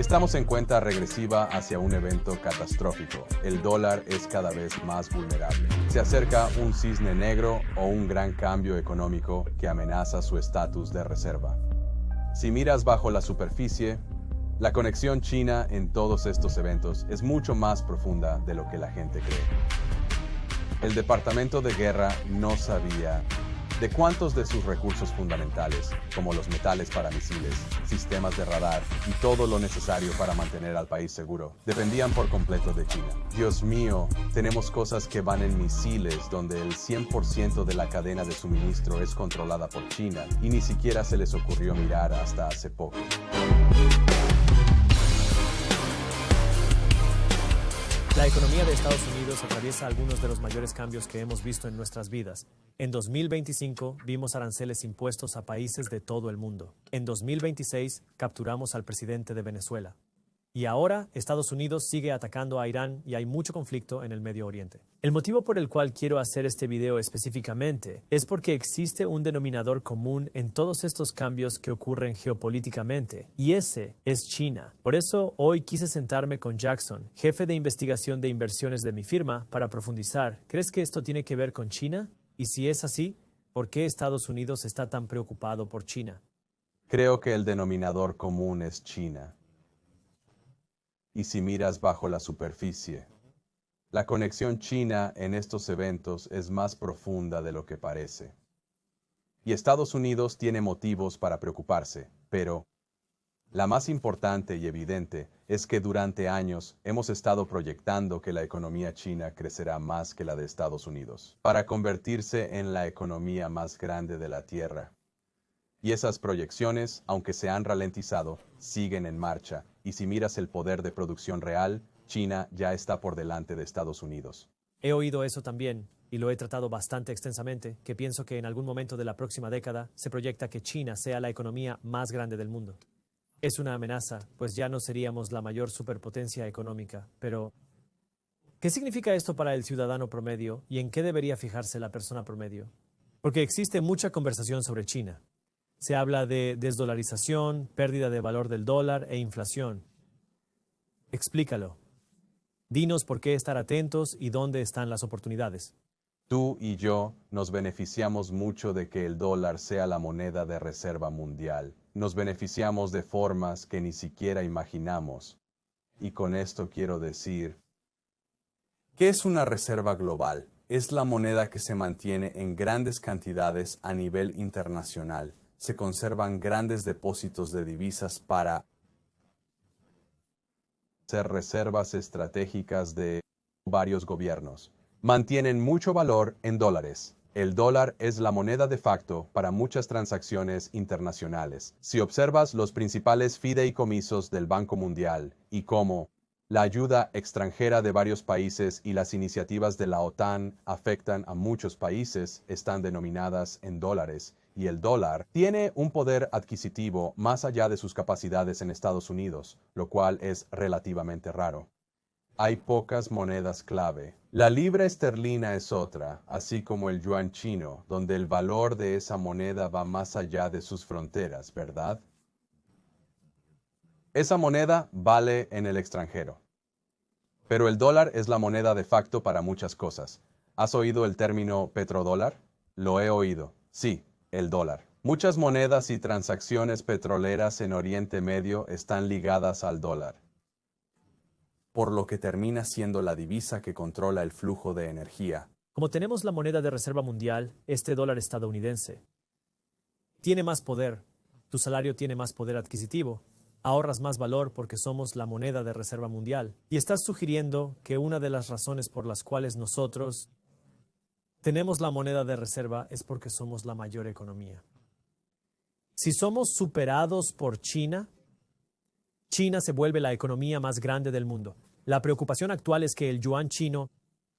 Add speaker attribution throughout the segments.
Speaker 1: Estamos en cuenta regresiva hacia un evento catastrófico. El dólar es cada vez más vulnerable. Se acerca un cisne negro o un gran cambio económico que amenaza su estatus de reserva. Si miras bajo la superficie, la conexión china en todos estos eventos es mucho más profunda de lo que la gente cree. El Departamento de Guerra no sabía de cuántos de sus recursos fundamentales, como los metales para misiles, sistemas de radar y todo lo necesario para mantener al país seguro, dependían por completo de China. Dios mío, tenemos cosas que van en misiles donde el 100% de la cadena de suministro es controlada por China y ni siquiera se les ocurrió mirar hasta hace poco.
Speaker 2: La economía de Estados Unidos atraviesa algunos de los mayores cambios que hemos visto en nuestras vidas. En 2025 vimos aranceles impuestos a países de todo el mundo. En 2026 capturamos al presidente de Venezuela. Y ahora Estados Unidos sigue atacando a Irán y hay mucho conflicto en el Medio Oriente. El motivo por el cual quiero hacer este video específicamente es porque existe un denominador común en todos estos cambios que ocurren geopolíticamente, y ese es China. Por eso hoy quise sentarme con Jackson, jefe de investigación de inversiones de mi firma, para profundizar. ¿Crees que esto tiene que ver con China? Y si es así, ¿por qué Estados Unidos está tan preocupado por China?
Speaker 1: Creo que el denominador común es China. Y si miras bajo la superficie, la conexión china en estos eventos es más profunda de lo que parece. Y Estados Unidos tiene motivos para preocuparse, pero la más importante y evidente es que durante años hemos estado proyectando que la economía china crecerá más que la de Estados Unidos, para convertirse en la economía más grande de la Tierra. Y esas proyecciones, aunque se han ralentizado, siguen en marcha, y si miras el poder de producción real, China ya está por delante de Estados Unidos.
Speaker 2: He oído eso también, y lo he tratado bastante extensamente, que pienso que en algún momento de la próxima década se proyecta que China sea la economía más grande del mundo. Es una amenaza, pues ya no seríamos la mayor superpotencia económica, pero ¿qué significa esto para el ciudadano promedio y en qué debería fijarse la persona promedio? Porque existe mucha conversación sobre China. Se habla de desdolarización, pérdida de valor del dólar e inflación. Explícalo. Dinos por qué estar atentos y dónde están las oportunidades.
Speaker 1: Tú y yo nos beneficiamos mucho de que el dólar sea la moneda de reserva mundial. Nos beneficiamos de formas que ni siquiera imaginamos. Y con esto quiero decir, ¿qué es una reserva global? Es la moneda que se mantiene en grandes cantidades a nivel internacional. Se conservan grandes depósitos de divisas para ser reservas estratégicas de varios gobiernos. Mantienen mucho valor en dólares. El dólar es la moneda de facto para muchas transacciones internacionales. Si observas los principales fideicomisos del Banco Mundial y cómo la ayuda extranjera de varios países y las iniciativas de la OTAN afectan a muchos países, están denominadas en dólares, y el dólar tiene un poder adquisitivo más allá de sus capacidades en Estados Unidos, lo cual es relativamente raro. Hay pocas monedas clave. La libra esterlina es otra, así como el yuan chino, donde el valor de esa moneda va más allá de sus fronteras, ¿verdad? Esa moneda vale en el extranjero. Pero el dólar es la moneda de facto para muchas cosas. ¿Has oído el término petrodólar? Lo he oído. Sí, el dólar. Muchas monedas y transacciones petroleras en Oriente Medio están ligadas al dólar, por lo que termina siendo la divisa que controla el flujo de energía.
Speaker 2: Como tenemos la moneda de reserva mundial, este dólar estadounidense tiene más poder. Tu salario tiene más poder adquisitivo. Ahorras más valor porque somos la moneda de reserva mundial. Y estás sugiriendo que una de las razones por las cuales nosotros tenemos la moneda de reserva es porque somos la mayor economía. Si somos superados por China, China se vuelve la economía más grande del mundo. La preocupación actual es que el yuan chino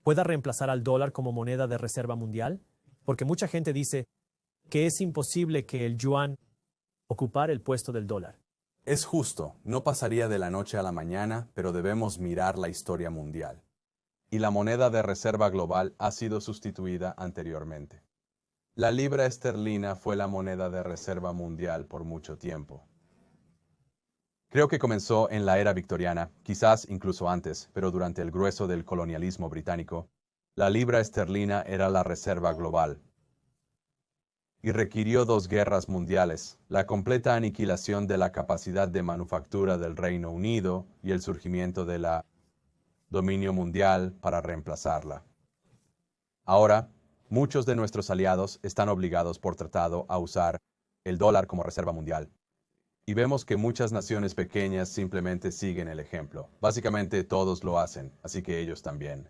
Speaker 2: pueda reemplazar al dólar como moneda de reserva mundial, porque mucha gente dice que es imposible que el yuan ocupara el puesto del dólar.
Speaker 1: Es justo, no pasaría de la noche a la mañana, pero debemos mirar la historia mundial. Y la moneda de reserva global ha sido sustituida anteriormente. La libra esterlina fue la moneda de reserva mundial por mucho tiempo. Creo que comenzó en la era victoriana, quizás incluso antes, pero durante el grueso del colonialismo británico, la libra esterlina era la reserva global y requirió dos guerras mundiales, la completa aniquilación de la capacidad de manufactura del Reino Unido y el surgimiento de la dominio mundial para reemplazarla. Ahora, muchos de nuestros aliados están obligados por tratado a usar el dólar como reserva mundial. Y vemos que muchas naciones pequeñas simplemente siguen el ejemplo. Básicamente todos lo hacen, así que ellos también.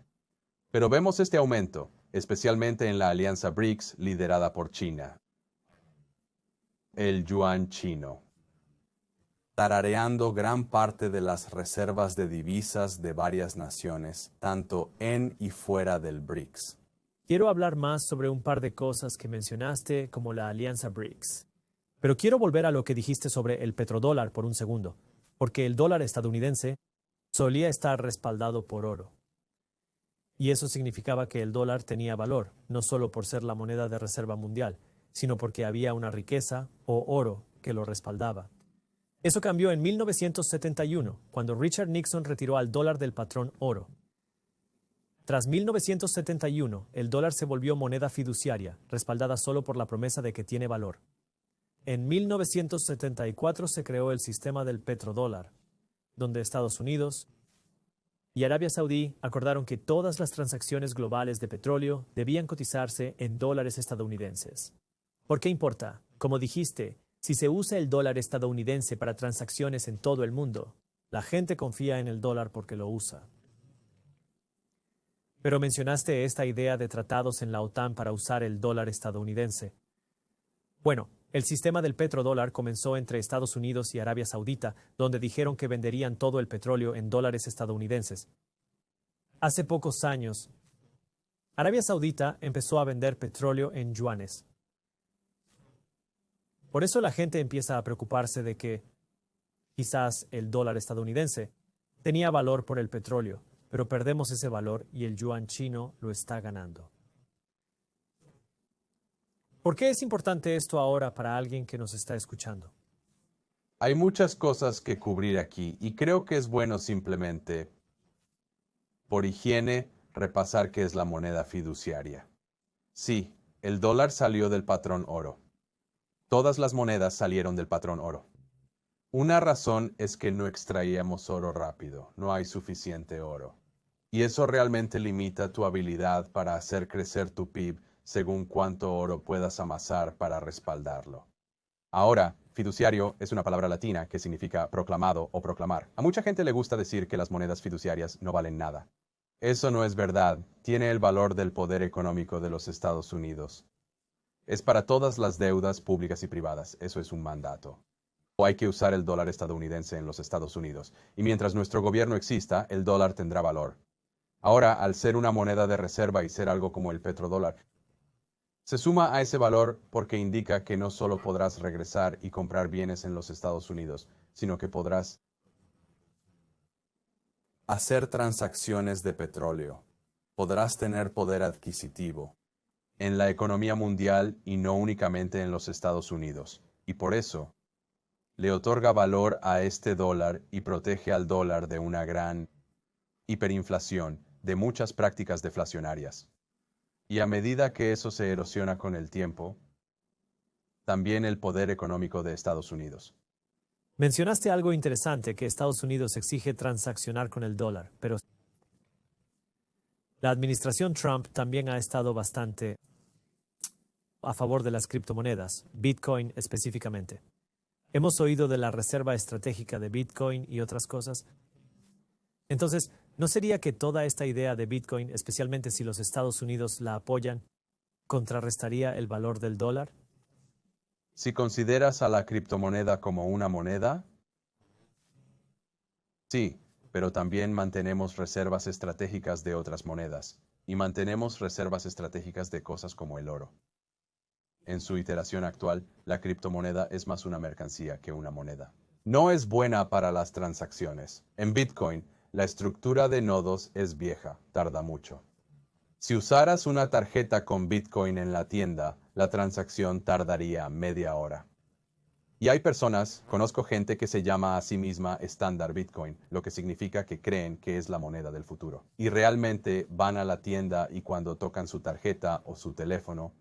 Speaker 1: Pero vemos este aumento, especialmente en la alianza BRICS liderada por China. El yuan chino, tarareando gran parte de las reservas de divisas de varias naciones, tanto en y fuera del BRICS.
Speaker 2: Quiero hablar más sobre un par de cosas que mencionaste, como la alianza BRICS. Pero quiero volver a lo que dijiste sobre el petrodólar por un segundo, porque el dólar estadounidense solía estar respaldado por oro. Y eso significaba que el dólar tenía valor, no solo por ser la moneda de reserva mundial, sino porque había una riqueza o oro que lo respaldaba. Eso cambió en 1971, cuando Richard Nixon retiró al dólar del patrón oro. Tras 1971, el dólar se volvió moneda fiduciaria, respaldada solo por la promesa de que tiene valor. En 1974 se creó el sistema del petrodólar, donde Estados Unidos y Arabia Saudí acordaron que todas las transacciones globales de petróleo debían cotizarse en dólares estadounidenses. ¿Por qué importa? Como dijiste, si se usa el dólar estadounidense para transacciones en todo el mundo, la gente confía en el dólar porque lo usa. Pero mencionaste esta idea de tratados en la OTAN para usar el dólar estadounidense. Bueno, el sistema del petrodólar comenzó entre Estados Unidos y Arabia Saudita, donde dijeron que venderían todo el petróleo en dólares estadounidenses. Hace pocos años, Arabia Saudita empezó a vender petróleo en yuanes. Por eso la gente empieza a preocuparse de que quizás el dólar estadounidense tenía valor por el petróleo, pero perdemos ese valor y el yuan chino lo está ganando. ¿Por qué es importante esto ahora para alguien que nos está escuchando?
Speaker 1: Hay muchas cosas que cubrir aquí y creo que es bueno simplemente, por higiene, repasar qué es la moneda fiduciaria. Sí, el dólar salió del patrón oro. Todas las monedas salieron del patrón oro. Una razón es que no extraíamos oro rápido, no hay suficiente oro. Y eso realmente limita tu habilidad para hacer crecer tu PIB según cuánto oro puedas amasar para respaldarlo. Ahora, fiduciario es una palabra latina que significa proclamado o proclamar. A mucha gente le gusta decir que las monedas fiduciarias no valen nada. Eso no es verdad. Tiene el valor del poder económico de los Estados Unidos. Es para todas las deudas públicas y privadas. Eso es un mandato. O hay que usar el dólar estadounidense en los Estados Unidos. Y mientras nuestro gobierno exista, el dólar tendrá valor. Ahora, al ser una moneda de reserva y ser algo como el petrodólar, se suma a ese valor porque indica que no solo podrás regresar y comprar bienes en los Estados Unidos, sino que podrás hacer transacciones de petróleo. Podrás tener poder adquisitivo en la economía mundial y no únicamente en los Estados Unidos. Y por eso, le otorga valor a este dólar y protege al dólar de una gran hiperinflación, de muchas prácticas deflacionarias. Y a medida que eso se erosiona con el tiempo, también el poder económico de Estados Unidos.
Speaker 2: Mencionaste algo interesante, que Estados Unidos exige transaccionar con el dólar, pero la administración Trump también ha estado bastante a favor de las criptomonedas, Bitcoin específicamente. Hemos oído de la reserva estratégica de Bitcoin y otras cosas. Entonces, ¿no sería que toda esta idea de Bitcoin, especialmente si los Estados Unidos la apoyan, contrarrestaría el valor del dólar?
Speaker 1: Si consideras a la criptomoneda como una moneda, sí, pero también mantenemos reservas estratégicas de otras monedas, y mantenemos reservas estratégicas de cosas como el oro. En su iteración actual, la criptomoneda es más una mercancía que una moneda. No es buena para las transacciones. En Bitcoin, la estructura de nodos es vieja, tarda mucho. Si usaras una tarjeta con Bitcoin en la tienda, la transacción tardaría media hora. Y hay personas, conozco gente que se llama a sí misma estándar Bitcoin, lo que significa que creen que es la moneda del futuro. Y realmente van a la tienda y cuando tocan su tarjeta o su teléfono,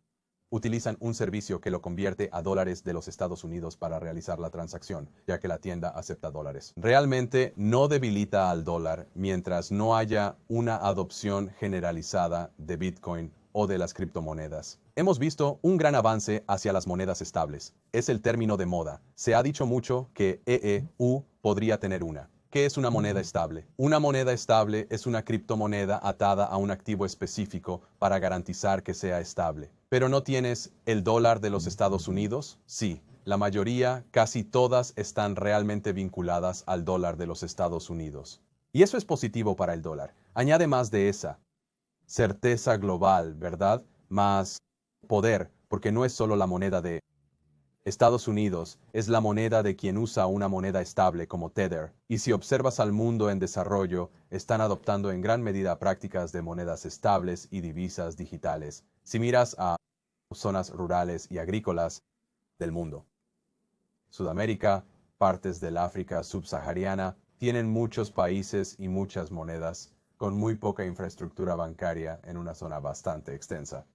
Speaker 1: utilizan un servicio que lo convierte a dólares de los Estados Unidos para realizar la transacción, ya que la tienda acepta dólares. Realmente no debilita al dólar mientras no haya una adopción generalizada de Bitcoin o de las criptomonedas. Hemos visto un gran avance hacia las monedas estables. Es el término de moda. Se ha dicho mucho que EEU podría tener una. ¿Qué es una moneda estable? Una moneda estable es una criptomoneda atada a un activo específico para garantizar que sea estable. ¿Pero no tienes el dólar de los Estados Unidos? Sí, la mayoría, casi todas, están realmente vinculadas al dólar de los Estados Unidos. Y eso es positivo para el dólar. Añade más de esa certeza global, ¿verdad? Más poder, porque no es solo la moneda de Estados Unidos, es la moneda de quien usa una moneda estable como Tether. Y si observas al mundo en desarrollo, están adoptando en gran medida prácticas de monedas estables y divisas digitales. Si miras a zonas rurales y agrícolas del mundo, Sudamérica, partes del África subsahariana, tienen muchos países y muchas monedas, con muy poca infraestructura bancaria en una zona bastante extensa.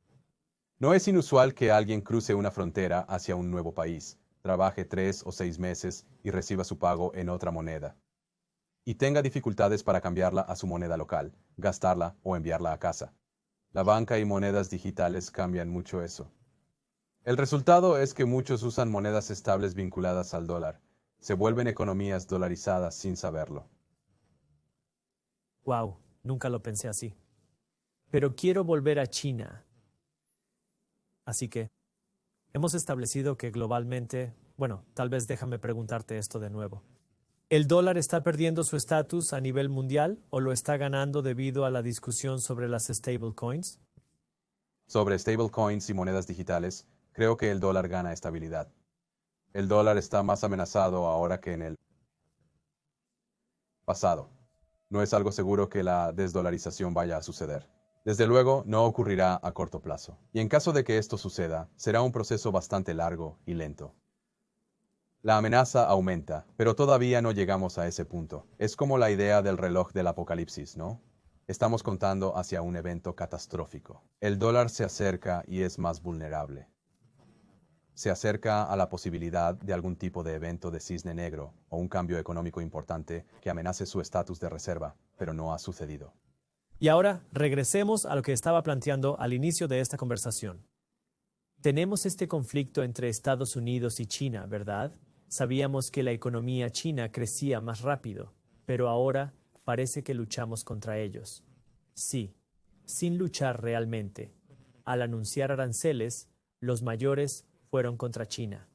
Speaker 1: No es inusual que alguien cruce una frontera hacia un nuevo país, trabaje 3 o 6 meses y reciba su pago en otra moneda, y tenga dificultades para cambiarla a su moneda local, gastarla o enviarla a casa. La banca y monedas digitales cambian mucho eso. El resultado es que muchos usan monedas estables vinculadas al dólar. Se vuelven economías dolarizadas sin saberlo.
Speaker 2: Wow, nunca lo pensé así. Pero quiero volver a China. Así que, hemos establecido que globalmente, bueno, tal vez déjame preguntarte esto de nuevo. ¿El dólar está perdiendo su estatus a nivel mundial o lo está ganando debido a la discusión sobre las stablecoins?
Speaker 1: Sobre stablecoins y monedas digitales, creo que el dólar gana estabilidad. El dólar está más amenazado ahora que en el pasado. No es algo seguro que la desdolarización vaya a suceder. Desde luego, no ocurrirá a corto plazo. Y en caso de que esto suceda, será un proceso bastante largo y lento. La amenaza aumenta, pero todavía no llegamos a ese punto. Es como la idea del reloj del apocalipsis, ¿no? Estamos contando hacia un evento catastrófico. El dólar se acerca y es más vulnerable. Se acerca a la posibilidad de algún tipo de evento de cisne negro o un cambio económico importante que amenace su estatus de reserva, pero no ha sucedido.
Speaker 2: Y ahora regresemos a lo que estaba planteando al inicio de esta conversación. Tenemos este conflicto entre Estados Unidos y China, ¿verdad? Sabíamos que la economía china crecía más rápido, pero ahora parece que luchamos contra ellos. Sí, sin luchar realmente. Al anunciar aranceles, los mayores fueron contra China.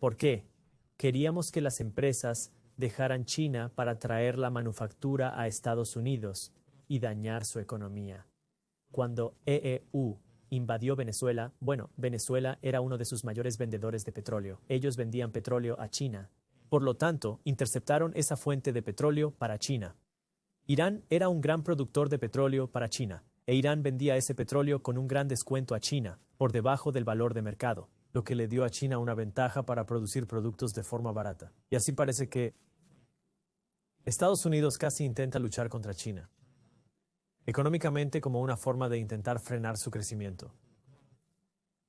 Speaker 2: ¿Por qué? Queríamos que las empresas dejaran China para traer la manufactura a Estados Unidos y dañar su economía. Cuando EEU invadió Venezuela, bueno, Venezuela era uno de sus mayores vendedores de petróleo. Ellos vendían petróleo a China. Por lo tanto, interceptaron esa fuente de petróleo para China. Irán era un gran productor de petróleo para China, e Irán vendía ese petróleo con un gran descuento a China, por debajo del valor de mercado, lo que le dio a China una ventaja para producir productos de forma barata. Y así parece que Estados Unidos casi intenta luchar contra China, económicamente como una forma de intentar frenar su crecimiento.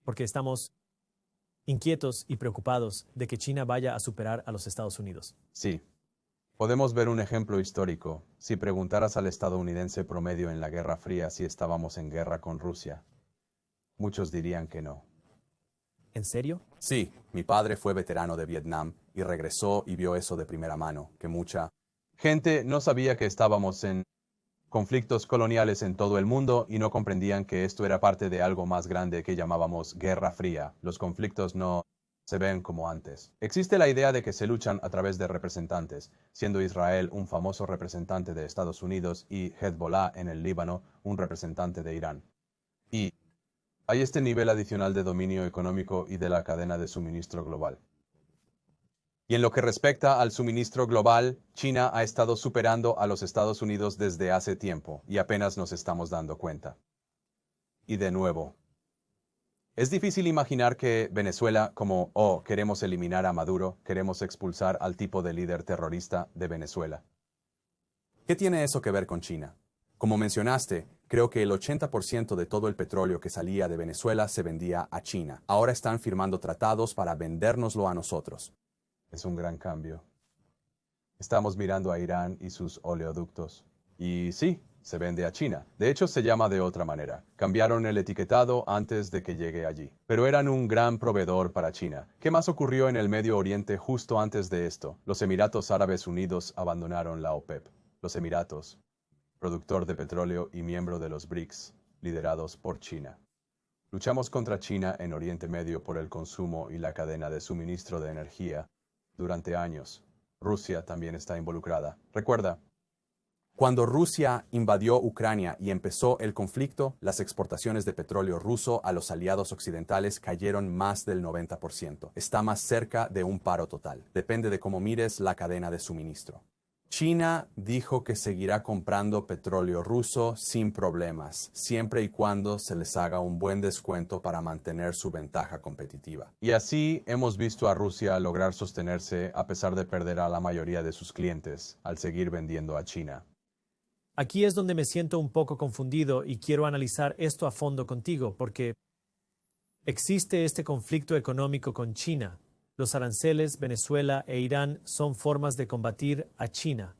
Speaker 2: Porque estamos inquietos y preocupados de que China vaya a superar a los Estados Unidos.
Speaker 1: Sí. Podemos ver un ejemplo histórico. Si preguntaras al estadounidense promedio en la Guerra Fría si estábamos en guerra con Rusia, muchos dirían que no.
Speaker 2: ¿En serio?
Speaker 1: Sí, mi padre fue veterano de Vietnam y regresó y vio eso de primera mano, que mucha gente no sabía que estábamos en conflictos coloniales en todo el mundo y no comprendían que esto era parte de algo más grande que llamábamos Guerra Fría. Los conflictos no se ven como antes. Existe la idea de que se luchan a través de representantes, siendo Israel un famoso representante de Estados Unidos y Hezbollah en el Líbano un representante de Irán. Y hay este nivel adicional de dominio económico y de la cadena de suministro global. Y en lo que respecta al suministro global, China ha estado superando a los Estados Unidos desde hace tiempo y apenas nos estamos dando cuenta. Y de nuevo, Es difícil imaginar que Venezuela, como, queremos eliminar a Maduro, queremos expulsar al tipo de líder terrorista de Venezuela. ¿Qué tiene eso que ver con China? Como mencionaste, creo que el 80% de todo el petróleo que salía de Venezuela se vendía a China. Ahora están firmando tratados para vendérnoslo a nosotros. Es un gran cambio. Estamos mirando a Irán y sus oleoductos. Y sí, se vende a China. De hecho, se llama de otra manera. Cambiaron el etiquetado antes de que llegue allí. Pero eran un gran proveedor para China. ¿Qué más ocurrió en el Medio Oriente justo antes de esto? Los Emiratos Árabes Unidos abandonaron la OPEP. Los Emiratos, productor de petróleo y miembro de los BRICS, liderados por China. Luchamos contra China en Oriente Medio por el consumo y la cadena de suministro de energía durante años. Rusia también está involucrada. Recuerda, cuando Rusia invadió Ucrania y empezó el conflicto, las exportaciones de petróleo ruso a los aliados occidentales cayeron más del 90%. Está más cerca de un paro total. Depende de cómo mires la cadena de suministro. China dijo que seguirá comprando petróleo ruso sin problemas, siempre y cuando se les haga un buen descuento para mantener su ventaja competitiva. Y así hemos visto a Rusia lograr sostenerse a pesar de perder a la mayoría de sus clientes al seguir vendiendo a China.
Speaker 2: Aquí es donde me siento un poco confundido y quiero analizar esto a fondo contigo, porque existe este conflicto económico con China. Los aranceles, Venezuela e Irán son formas de combatir a China.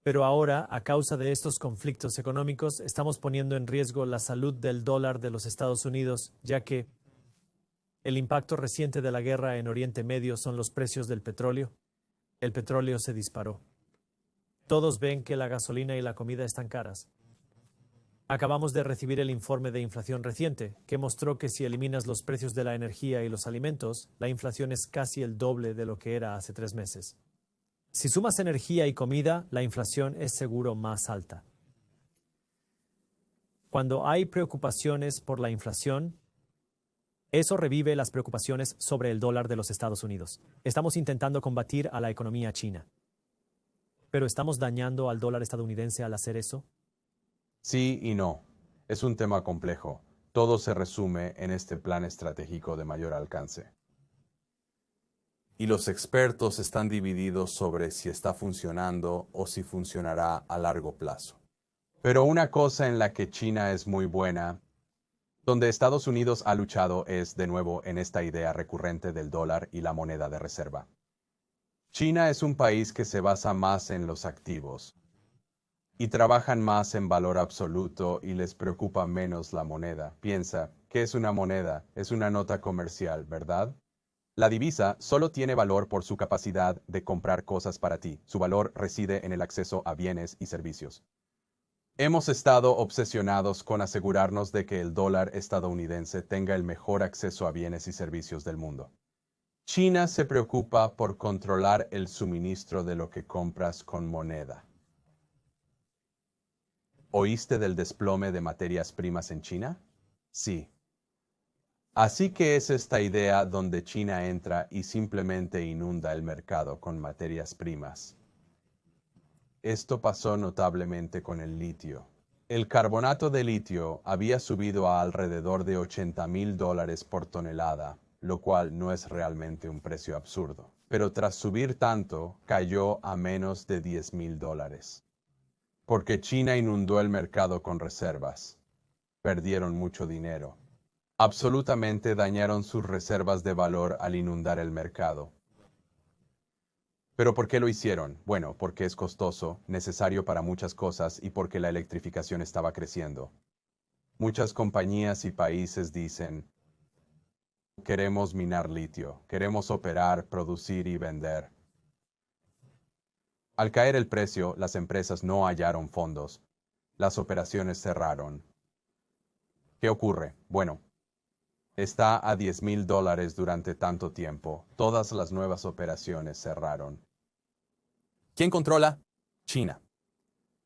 Speaker 2: Pero ahora, a causa de estos conflictos económicos, estamos poniendo en riesgo la salud del dólar de los Estados Unidos, ya que el impacto reciente de la guerra en Oriente Medio son los precios del petróleo. El petróleo se disparó. Todos ven que la gasolina y la comida están caras. Acabamos de recibir el informe de inflación reciente, que mostró que si eliminas los precios de la energía y los alimentos, la inflación es casi el doble de lo que era hace 3 meses. Si sumas energía y comida, la inflación es seguro más alta. Cuando hay preocupaciones por la inflación, eso revive las preocupaciones sobre el dólar de los Estados Unidos. Estamos intentando combatir a la economía china. ¿Pero estamos dañando al dólar estadounidense al hacer eso?
Speaker 1: Sí y no. Es un tema complejo. Todo se resume en este plan estratégico de mayor alcance. Y los expertos están divididos sobre si está funcionando o si funcionará a largo plazo. Pero una cosa en la que China es muy buena, donde Estados Unidos ha luchado, es de nuevo en esta idea recurrente del dólar y la moneda de reserva. China es un país que se basa más en los activos y trabajan más en valor absoluto y les preocupa menos la moneda. Piensa, ¿qué es una moneda? Es una nota comercial, ¿verdad? La divisa solo tiene valor por su capacidad de comprar cosas para ti. Su valor reside en el acceso a bienes y servicios. Hemos estado obsesionados con asegurarnos de que el dólar estadounidense tenga el mejor acceso a bienes y servicios del mundo. China se preocupa por controlar el suministro de lo que compras con moneda. ¿Oíste del desplome de materias primas en China? Sí. Así que es esta idea donde China entra y simplemente inunda el mercado con materias primas. Esto pasó notablemente con el litio. El carbonato de litio había subido a alrededor de $80,000 por tonelada, lo cual no es realmente un precio absurdo. Pero tras subir tanto, cayó a menos de $10,000. Porque China inundó el mercado con reservas. Perdieron mucho dinero. Absolutamente dañaron sus reservas de valor al inundar el mercado. ¿Pero por qué lo hicieron? Bueno, porque es costoso, necesario para muchas cosas y porque la electrificación estaba creciendo. Muchas compañías y países dicen, queremos minar litio, queremos operar, producir y vender. Al caer el precio, las empresas no hallaron fondos. Las operaciones cerraron. ¿Qué ocurre? Bueno, está a $10,000 durante tanto tiempo. Todas las nuevas operaciones cerraron. ¿Quién controla? China.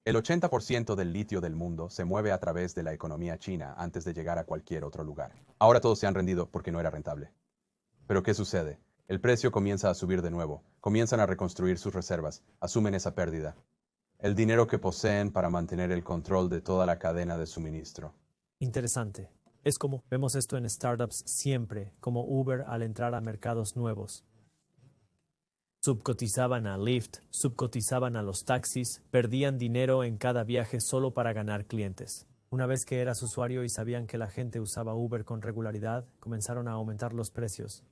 Speaker 1: El 80% del litio del mundo se mueve a través de la economía china antes de llegar a cualquier otro lugar. Ahora todos se han rendido porque no era rentable. ¿Pero qué sucede? El precio comienza a subir de nuevo. Comienzan a reconstruir sus reservas. Asumen esa pérdida. El dinero que poseen para mantener el control de toda la cadena de suministro.
Speaker 2: Interesante. Es como vemos esto en startups siempre, como Uber al entrar a mercados nuevos. Subcotizaban a Lyft, subcotizaban a los taxis, perdían dinero en cada viaje solo para ganar clientes. Una vez que eras usuario y sabían que la gente usaba Uber con regularidad, comenzaron a aumentar los precios.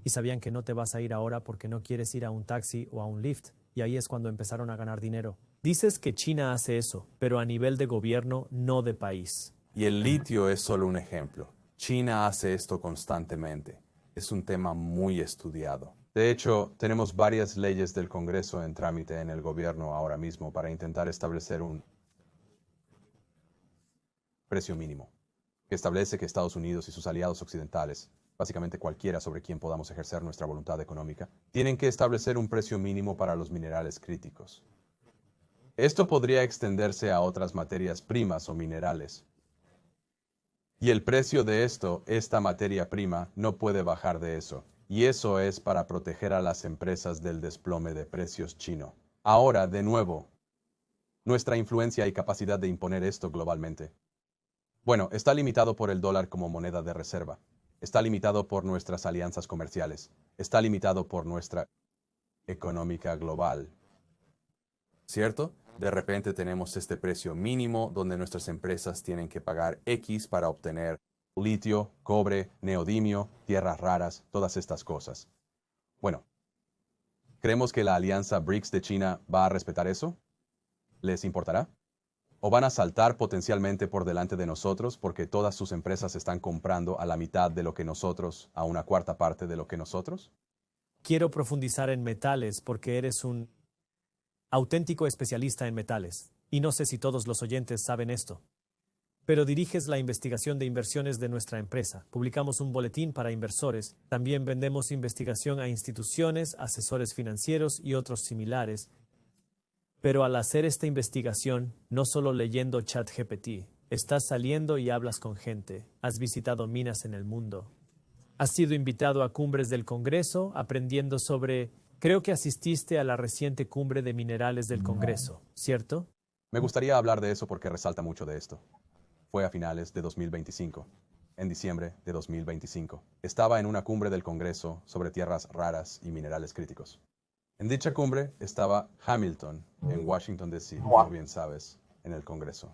Speaker 2: Y sabían que no te vas a ir ahora porque no quieres ir a un taxi o a un Lyft. Y ahí es cuando empezaron a ganar dinero. Dices que China hace eso, pero a nivel de gobierno, no de país.
Speaker 1: Y el litio es solo un ejemplo. China hace esto constantemente. Es un tema muy estudiado. De hecho, tenemos varias leyes del Congreso en trámite en el gobierno ahora mismo para intentar establecer un precio mínimo, que establece que Estados Unidos y sus aliados occidentales, básicamente cualquiera sobre quien podamos ejercer nuestra voluntad económica, tienen que establecer un precio mínimo para los minerales críticos. Esto podría extenderse a otras materias primas o minerales. Y el precio de esta materia prima, no puede bajar de eso. Y eso es para proteger a las empresas del desplome de precios chino. Ahora, de nuevo, nuestra influencia y capacidad de imponer esto globalmente. Bueno, está limitado por el dólar como moneda de reserva. Está limitado por nuestras alianzas comerciales. Está limitado por nuestra económica global. ¿Cierto? De repente tenemos este precio mínimo donde nuestras empresas tienen que pagar X para obtener litio, cobre, neodimio, tierras raras, todas estas cosas. Bueno, ¿creemos que la alianza BRICS de China va a respetar eso? ¿Les importará? ¿O van a saltar potencialmente por delante de nosotros porque todas sus empresas están comprando a la mitad de lo que nosotros, a una cuarta parte de lo que nosotros?
Speaker 2: Quiero profundizar en metales porque eres un auténtico especialista en metales. Y no sé si todos los oyentes saben esto. Pero diriges la investigación de inversiones de nuestra empresa. Publicamos un boletín para inversores. También vendemos investigación a instituciones, asesores financieros y otros similares. Pero al hacer esta investigación, no solo leyendo ChatGPT, estás saliendo y hablas con gente. Has visitado minas en el mundo. Has sido invitado a cumbres del Congreso, aprendiendo sobre... Creo que asististe a la reciente cumbre de minerales del Congreso, ¿cierto?
Speaker 1: Me gustaría hablar de eso porque resalta mucho de esto. Fue a finales de 2025, en diciembre de 2025. Estaba en una cumbre del Congreso sobre tierras raras y minerales críticos. En dicha cumbre estaba Hamilton, en Washington, D.C., como bien sabes, en el Congreso.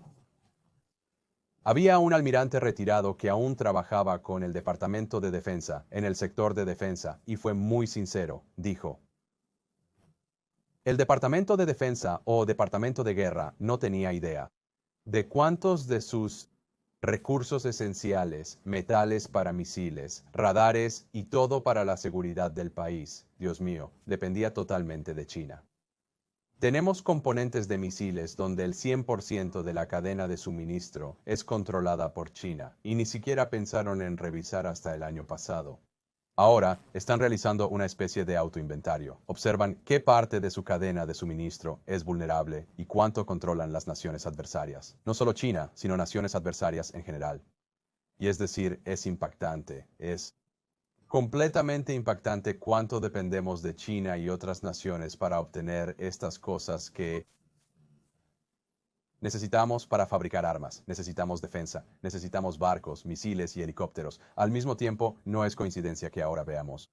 Speaker 1: Había un almirante retirado que aún trabajaba con el Departamento de Defensa, en el sector de defensa, y fue muy sincero. Dijo, el Departamento de Defensa o Departamento de Guerra no tenía idea de cuántos de sus recursos esenciales, metales para misiles, radares y todo para la seguridad del país, Dios mío, dependía totalmente de China. Tenemos componentes de misiles donde el 100% de la cadena de suministro es controlada por China y ni siquiera pensaron en revisar hasta el año pasado. Ahora están realizando una especie de autoinventario. Observan qué parte de su cadena de suministro es vulnerable y cuánto controlan las naciones adversarias. No solo China, sino naciones adversarias en general. Y es decir, es impactante, es completamente impactante cuánto dependemos de China y otras naciones para obtener estas cosas que necesitamos para fabricar armas, necesitamos defensa, necesitamos barcos, misiles y helicópteros. Al mismo tiempo, no es coincidencia que ahora veamos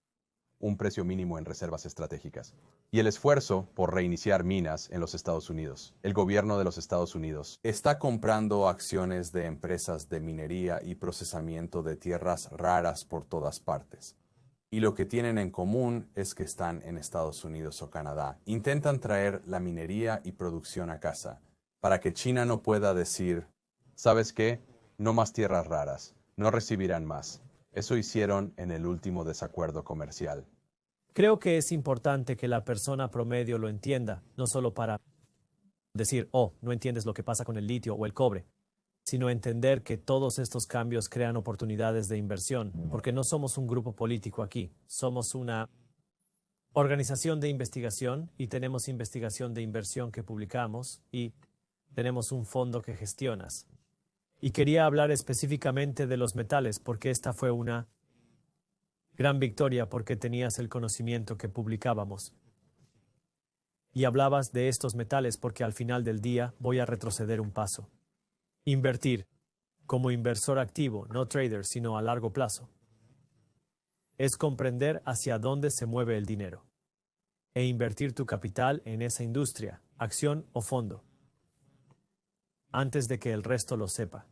Speaker 1: un precio mínimo en reservas estratégicas y el esfuerzo por reiniciar minas en los Estados Unidos. El gobierno de los Estados Unidos está comprando acciones de empresas de minería y procesamiento de tierras raras por todas partes. Y lo que tienen en común es que están en Estados Unidos o Canadá. Intentan traer la minería y producción a casa, para que China no pueda decir, ¿sabes qué? No más tierras raras, no recibirán más. Eso hicieron en el último desacuerdo comercial.
Speaker 2: Creo que es importante que la persona promedio lo entienda, no solo para decir, oh, no entiendes lo que pasa con el litio o el cobre, sino entender que todos estos cambios crean oportunidades de inversión, porque no somos un grupo político aquí, somos una organización de investigación y tenemos investigación de inversión que publicamos y tenemos un fondo que gestionas. Y quería hablar específicamente de los metales porque esta fue una gran victoria porque tenías el conocimiento que publicábamos. Y hablabas de estos metales porque al final del día voy a retroceder un paso. Invertir. como inversor activo, no trader, sino a largo plazo, es comprender hacia dónde se mueve el dinero e invertir tu capital en esa industria, acción o fondo, antes de que el resto lo sepa.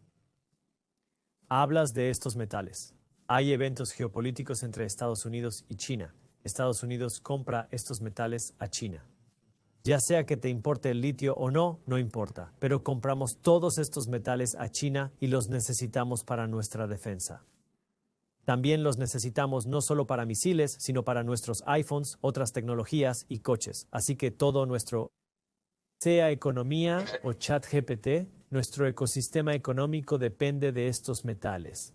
Speaker 2: Hablas de estos metales. Hay eventos geopolíticos entre Estados Unidos y China. Estados Unidos compra estos metales a China. Ya sea que te importe el litio o no, no importa, pero compramos todos estos metales a China y los necesitamos para nuestra defensa. También los necesitamos no solo para misiles, sino para nuestros iPhones, otras tecnologías y coches. Así que todo nuestro, sea economía o ChatGPT, nuestro ecosistema económico depende de estos metales.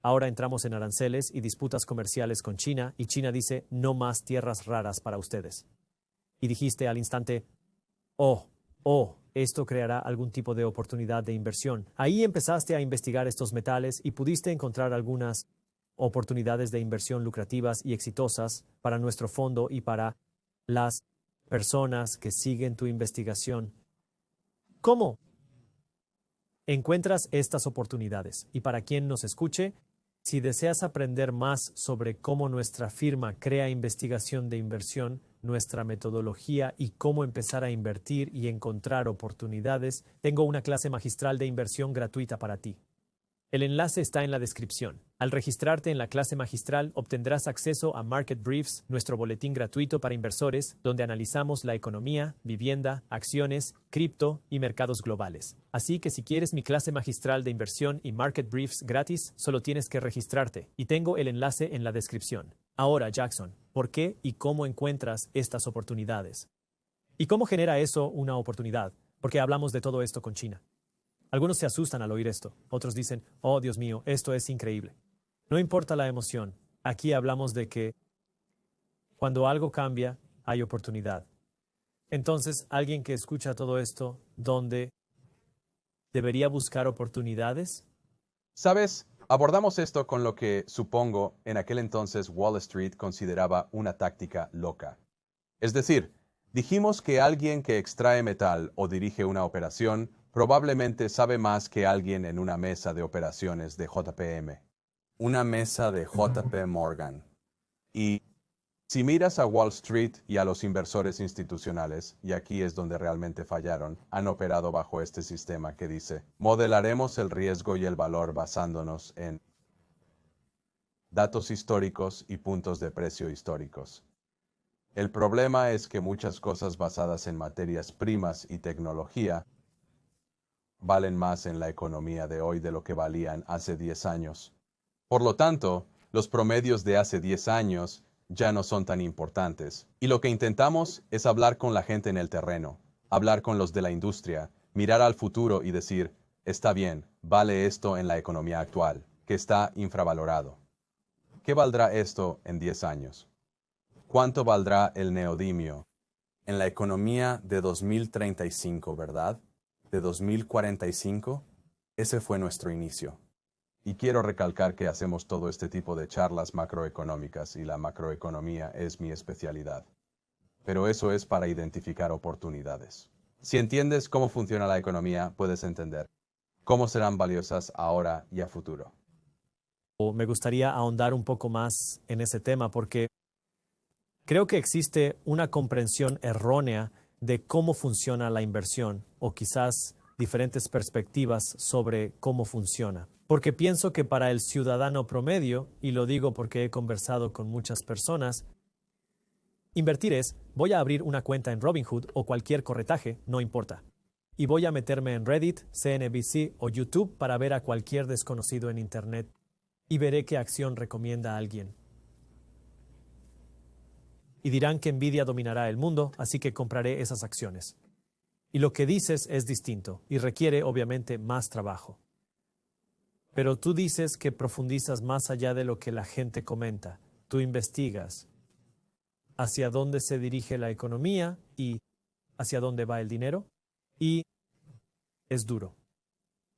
Speaker 2: Ahora entramos en aranceles y disputas comerciales con China y China dice no más tierras raras para ustedes. Y dijiste al instante, esto creará algún tipo de oportunidad de inversión. Ahí empezaste a investigar estos metales y pudiste encontrar algunas oportunidades de inversión lucrativas y exitosas para nuestro fondo y para las personas que siguen tu investigación. ¿Cómo encuentras estas oportunidades? Y para quien nos escuche, si deseas aprender más sobre cómo nuestra firma crea investigación de inversión, nuestra metodología y cómo empezar a invertir y encontrar oportunidades, tengo una clase magistral de inversión gratuita para ti. El enlace está en la descripción. Al registrarte en la clase magistral, obtendrás acceso a Market Briefs, nuestro boletín gratuito para inversores, donde analizamos la economía, vivienda, acciones, cripto y mercados globales. Así que si quieres mi clase magistral de inversión y Market Briefs gratis, solo tienes que registrarte. Y tengo el enlace en la descripción. Ahora, Jackson, ¿por qué y cómo encuentras estas oportunidades? ¿Y cómo genera eso una oportunidad? Porque hablamos de todo esto con China. Algunos se asustan al oír esto. Otros dicen, oh Dios mío, esto es increíble. No importa la emoción. Aquí hablamos de que cuando algo cambia, hay oportunidad. Entonces, alguien que escucha todo esto, ¿dónde debería buscar oportunidades?
Speaker 1: ¿Sabes? Abordamos esto con lo que, supongo, en aquel entonces Wall Street consideraba una táctica loca. Es decir, dijimos que alguien que extrae metal o dirige una operación probablemente sabe más que alguien en una mesa de operaciones de JPM. Una mesa de JP Morgan. Y si miras a Wall Street y a los inversores institucionales, y aquí es donde realmente fallaron, han operado bajo este sistema que dice, modelaremos el riesgo y el valor basándonos en datos históricos y puntos de precio históricos. El problema es que muchas cosas basadas en materias primas y tecnología valen más en la economía de hoy de lo que valían hace 10 años. Por lo tanto, los promedios de hace 10 años ya no son tan importantes. Y lo que intentamos es hablar con la gente en el terreno, hablar con los de la industria, mirar al futuro y decir, está bien, vale esto en la economía actual, que está infravalorado. ¿Qué valdrá esto en 10 años? ¿Cuánto valdrá el neodimio en la economía de 2035, verdad? ¿De 2045? Ese fue nuestro inicio. Y quiero recalcar que hacemos todo este tipo de charlas macroeconómicas y la macroeconomía es mi especialidad. Pero eso es para identificar oportunidades. Si entiendes cómo funciona la economía, puedes entender cómo serán valiosas ahora y a futuro.
Speaker 2: Me gustaría ahondar un poco más en ese tema porque creo que existe una comprensión errónea de cómo funciona la inversión o quizás diferentes perspectivas sobre cómo funciona. Porque pienso que para el ciudadano promedio, y lo digo porque he conversado con muchas personas, invertir es, voy a abrir una cuenta en Robinhood o cualquier corretaje, no importa. Y voy a meterme en Reddit, CNBC o YouTube para ver a cualquier desconocido en Internet y veré qué acción recomienda a alguien. Y dirán que Nvidia dominará el mundo, así que compraré esas acciones. Y lo que dices es distinto y requiere obviamente más trabajo. Pero tú dices que profundizas más allá de lo que la gente comenta. Tú investigas hacia dónde se dirige la economía y hacia dónde va el dinero. Y es duro.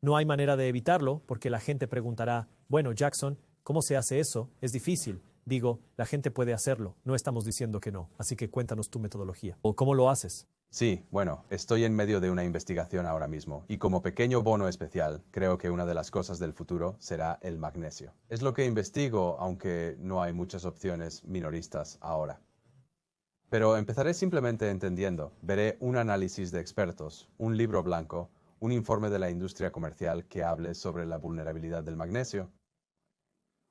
Speaker 2: No hay manera de evitarlo porque la gente preguntará, bueno, Jackson, ¿cómo se hace eso? Es difícil. Digo, la gente puede hacerlo. No estamos diciendo que no. Así que cuéntanos tu metodología. ¿O cómo lo haces?
Speaker 1: Sí, bueno, estoy en medio de una investigación ahora mismo, y como pequeño bono especial, creo que una de las cosas del futuro será el magnesio. Es lo que investigo, aunque no hay muchas opciones minoristas ahora. Pero empezaré simplemente entendiendo. Veré un análisis de expertos, un libro blanco, un informe de la industria comercial que hable sobre la vulnerabilidad del magnesio.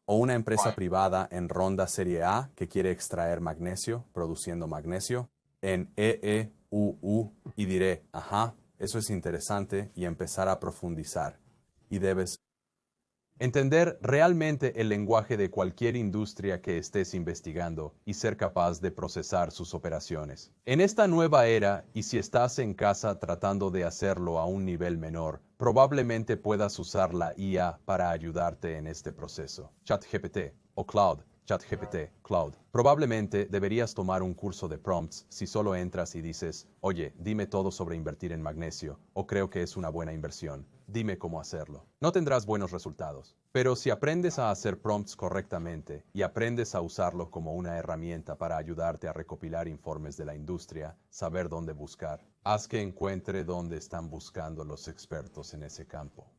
Speaker 1: O una empresa privada en ronda Serie A que quiere extraer magnesio, produciendo magnesio, en EEUU, y diré, ajá, eso es interesante, y empezar a profundizar. Y debes entender realmente el lenguaje de cualquier industria que estés investigando y ser capaz de procesar sus operaciones. En esta nueva era, y si estás en casa tratando de hacerlo a un nivel menor, probablemente puedas usar la IA para ayudarte en este proceso. ChatGPT o Cloud. ChatGPT, Cloud. Probablemente deberías tomar un curso de prompts si solo entras y dices, oye, dime todo sobre invertir en magnesio, o creo que es una buena inversión. Dime cómo hacerlo. No tendrás buenos resultados. Pero si aprendes a hacer prompts correctamente y aprendes a usarlo como una herramienta para ayudarte a recopilar informes de la industria, saber dónde buscar, haz que encuentre dónde están buscando los expertos en ese campo.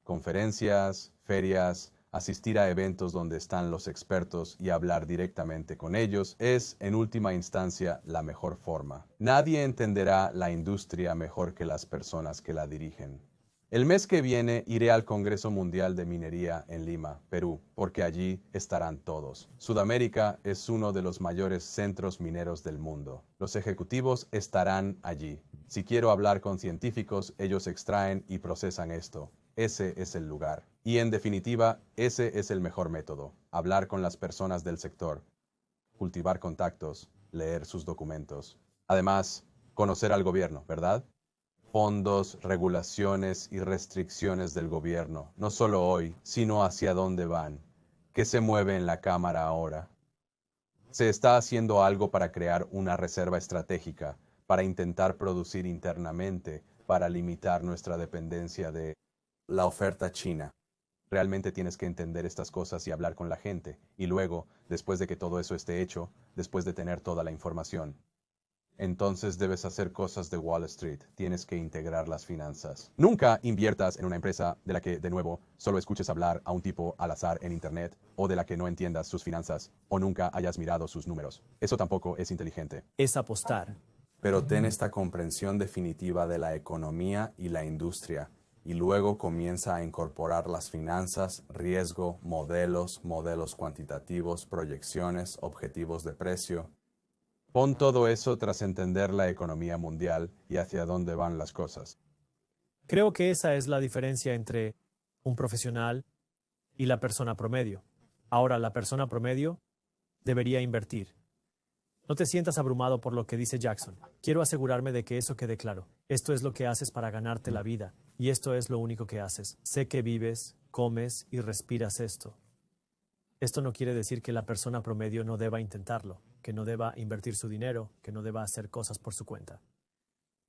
Speaker 1: Conferencias, ferias, asistir a eventos donde están los expertos y hablar directamente con ellos es, en última instancia, la mejor forma. Nadie entenderá la industria mejor que las personas que la dirigen. El mes que viene iré al Congreso Mundial de Minería en Lima, Perú, porque allí estarán todos. Sudamérica es uno de los mayores centros mineros del mundo. Los ejecutivos estarán allí. Si quiero hablar con científicos, ellos extraen y procesan esto. Ese es el lugar. Y en definitiva, ese es el mejor método. Hablar con las personas del sector, cultivar contactos, leer sus documentos. Además, conocer al gobierno, ¿verdad? Fondos, regulaciones y restricciones del gobierno, no solo hoy, sino hacia dónde van. ¿Qué se mueve en la Cámara ahora? Se está haciendo algo para crear una reserva estratégica, para intentar producir internamente, para limitar nuestra dependencia de la oferta china. Realmente tienes que entender estas cosas y hablar con la gente. Y luego, después de que todo eso esté hecho, después de tener toda la información, entonces debes hacer cosas de Wall Street. Tienes que integrar las finanzas. Nunca inviertas en una empresa de la que, de nuevo, solo escuches hablar a un tipo al azar en Internet, o de la que no entiendas sus finanzas, o nunca hayas mirado sus números. Eso tampoco es inteligente.
Speaker 2: Es apostar.
Speaker 3: Pero ten esta comprensión definitiva de la economía y la industria, y luego comienza a incorporar las finanzas, riesgo, modelos cuantitativos, proyecciones, objetivos de precio.
Speaker 1: Pon todo eso tras entender la economía mundial y hacia dónde van las cosas.
Speaker 2: Creo que esa es la diferencia entre un profesional y la persona promedio. Ahora, la persona promedio debería invertir. No te sientas abrumado por lo que dice Jackson. Quiero asegurarme de que eso quede claro. Esto es lo que haces para ganarte la vida, y esto es lo único que haces. Sé que vives, comes y respiras esto. Esto no quiere decir que la persona promedio no deba intentarlo, que no deba invertir su dinero, que no deba hacer cosas por su cuenta.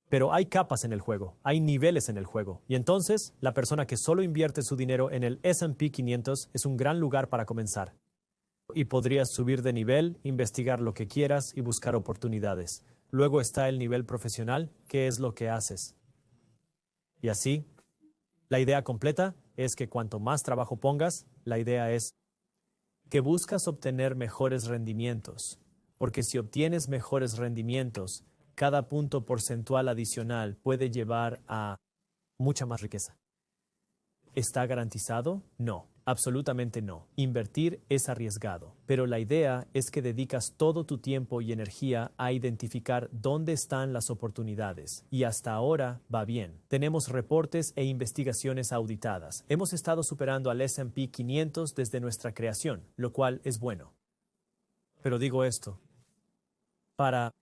Speaker 2: Pero hay capas en el juego, hay niveles en el juego, y entonces la persona que solo invierte su dinero en el S&P 500 es un gran lugar para comenzar. Y podrías subir de nivel, investigar lo que quieras y buscar oportunidades. Luego está el nivel profesional, que es lo que haces. Y así, la idea completa es que cuanto más trabajo pongas, la idea es que buscas obtener mejores rendimientos, porque si obtienes mejores rendimientos, cada punto porcentual adicional puede llevar a mucha más riqueza. ¿Está garantizado? No, absolutamente no. Invertir es arriesgado, pero la idea es que dedicas todo tu tiempo y energía a identificar dónde están las oportunidades. Y hasta ahora va bien. Tenemos reportes e investigaciones auditadas. Hemos estado superando al S&P 500 desde nuestra creación, lo cual es bueno. Pero digo esto para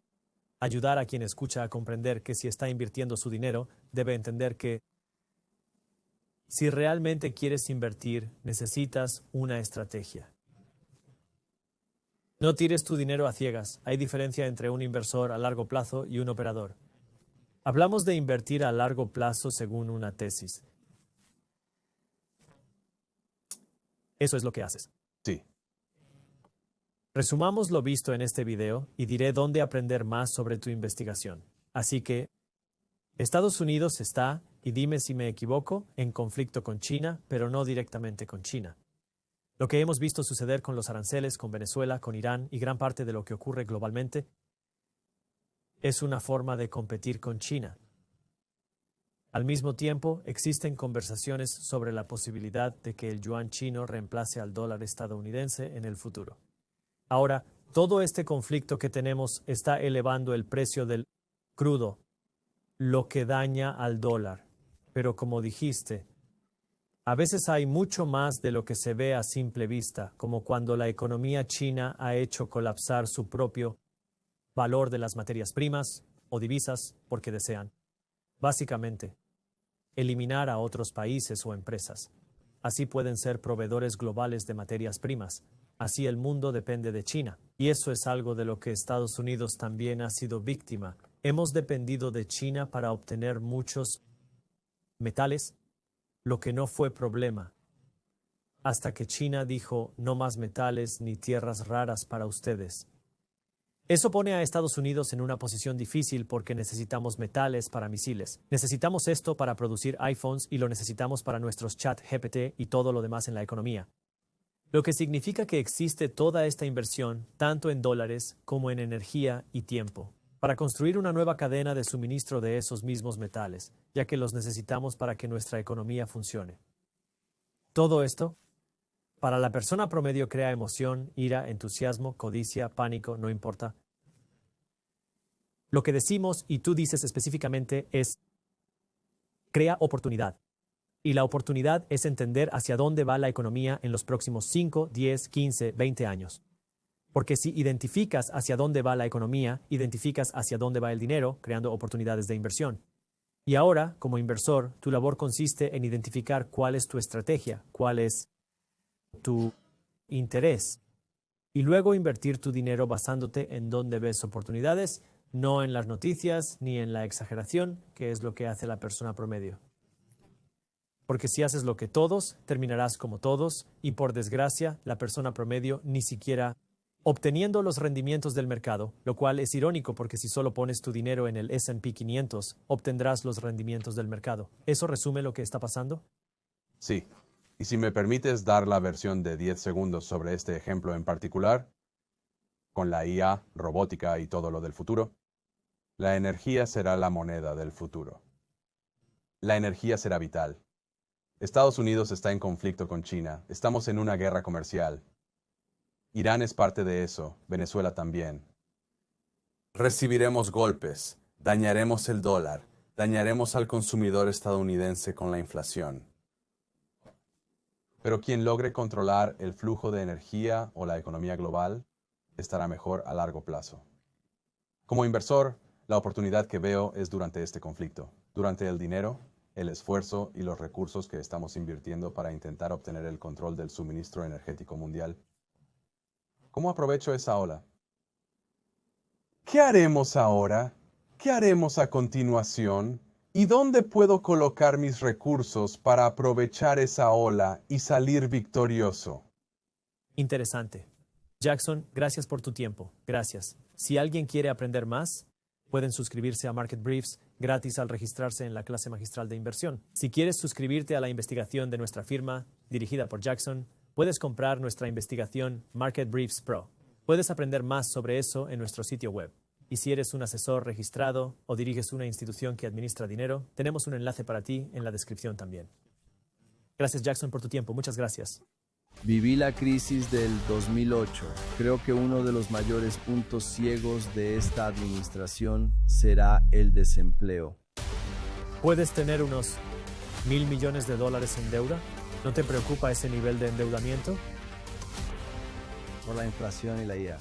Speaker 2: ayudar a quien escucha a comprender que si está invirtiendo su dinero, debe entender que si realmente quieres invertir, necesitas una estrategia. No tires tu dinero a ciegas. Hay diferencia entre un inversor a largo plazo y un operador. Hablamos de invertir a largo plazo según una tesis. Eso es lo que haces.
Speaker 1: Sí.
Speaker 2: Resumamos lo visto en este video y diré dónde aprender más sobre tu investigación. Así que Estados Unidos está, y dime si me equivoco, en conflicto con China, pero no directamente con China. Lo que hemos visto suceder con los aranceles, con Venezuela, con Irán y gran parte de lo que ocurre globalmente es una forma de competir con China. Al mismo tiempo, existen conversaciones sobre la posibilidad de que el yuan chino reemplace al dólar estadounidense en el futuro. Ahora, todo este conflicto que tenemos está elevando el precio del crudo, lo que daña al dólar. Pero como dijiste, a veces hay mucho más de lo que se ve a simple vista, como cuando la economía china ha hecho colapsar su propio valor de las materias primas o divisas porque desean, básicamente, eliminar a otros países o empresas. Así pueden ser proveedores globales de materias primas. Así el mundo depende de China. Y eso es algo de lo que Estados Unidos también ha sido víctima. Hemos dependido de China para obtener muchos metales, lo que no fue problema, hasta que China dijo no más metales ni tierras raras para ustedes. Eso pone a Estados Unidos en una posición difícil porque necesitamos metales para misiles. Necesitamos esto para producir iPhones y lo necesitamos para nuestros chat GPT y todo lo demás en la economía. Lo que significa que existe toda esta inversión, tanto en dólares como en energía y tiempo, para construir una nueva cadena de suministro de esos mismos metales, ya que los necesitamos para que nuestra economía funcione. Todo esto, para la persona promedio, crea emoción, ira, entusiasmo, codicia, pánico, no importa. Lo que decimos, y tú dices específicamente, es crea oportunidad. Y la oportunidad es entender hacia dónde va la economía en los próximos 5, 10, 15, 20 años. Porque si identificas hacia dónde va la economía, identificas hacia dónde va el dinero, creando oportunidades de inversión. Y ahora, como inversor, tu labor consiste en identificar cuál es tu estrategia, cuál es tu interés, y luego invertir tu dinero basándote en dónde ves oportunidades, no en las noticias ni en la exageración, que es lo que hace la persona promedio. Porque si haces lo que todos, terminarás como todos, y por desgracia, la persona promedio ni siquiera obteniendo los rendimientos del mercado, lo cual es irónico porque si solo pones tu dinero en el S&P 500, obtendrás los rendimientos del mercado. ¿Eso resume lo que está pasando?
Speaker 1: Sí. Y si me permites dar la versión de 10 segundos sobre este ejemplo en particular, con la IA, robótica y todo lo del futuro, la energía será la moneda del futuro. La energía será vital. Estados Unidos está en conflicto con China. Estamos en una guerra comercial. Irán es parte de eso, Venezuela también.
Speaker 3: Recibiremos golpes, dañaremos el dólar, dañaremos al consumidor estadounidense con la inflación.
Speaker 1: Pero quien logre controlar el flujo de energía o la economía global estará mejor a largo plazo. Como inversor, la oportunidad que veo es durante este conflicto, durante el dinero, el esfuerzo y los recursos que estamos invirtiendo para intentar obtener el control del suministro energético mundial. ¿Cómo aprovecho esa ola? ¿Qué haremos ahora? ¿Qué haremos a continuación? ¿Y dónde puedo colocar mis recursos para aprovechar esa ola y salir victorioso?
Speaker 2: Interesante. Jackson, gracias por tu tiempo. Gracias. Si alguien quiere aprender más, pueden suscribirse a Market Briefs gratis al registrarse en la clase magistral de inversión. Si quieres suscribirte a la investigación de nuestra firma, dirigida por Jackson, puedes comprar nuestra investigación Market Briefs Pro. Puedes aprender más sobre eso en nuestro sitio web. Y si eres un asesor registrado o diriges una institución que administra dinero, tenemos un enlace para ti en la descripción también. Gracias, Jackson, por tu tiempo. Muchas gracias.
Speaker 4: Viví la crisis del 2008. Creo que uno de los mayores puntos ciegos de esta administración será el desempleo.
Speaker 2: ¿Puedes tener unos $1,000 millones en deuda? ¿No te preocupa ese nivel de endeudamiento?
Speaker 4: Por la inflación y la IA.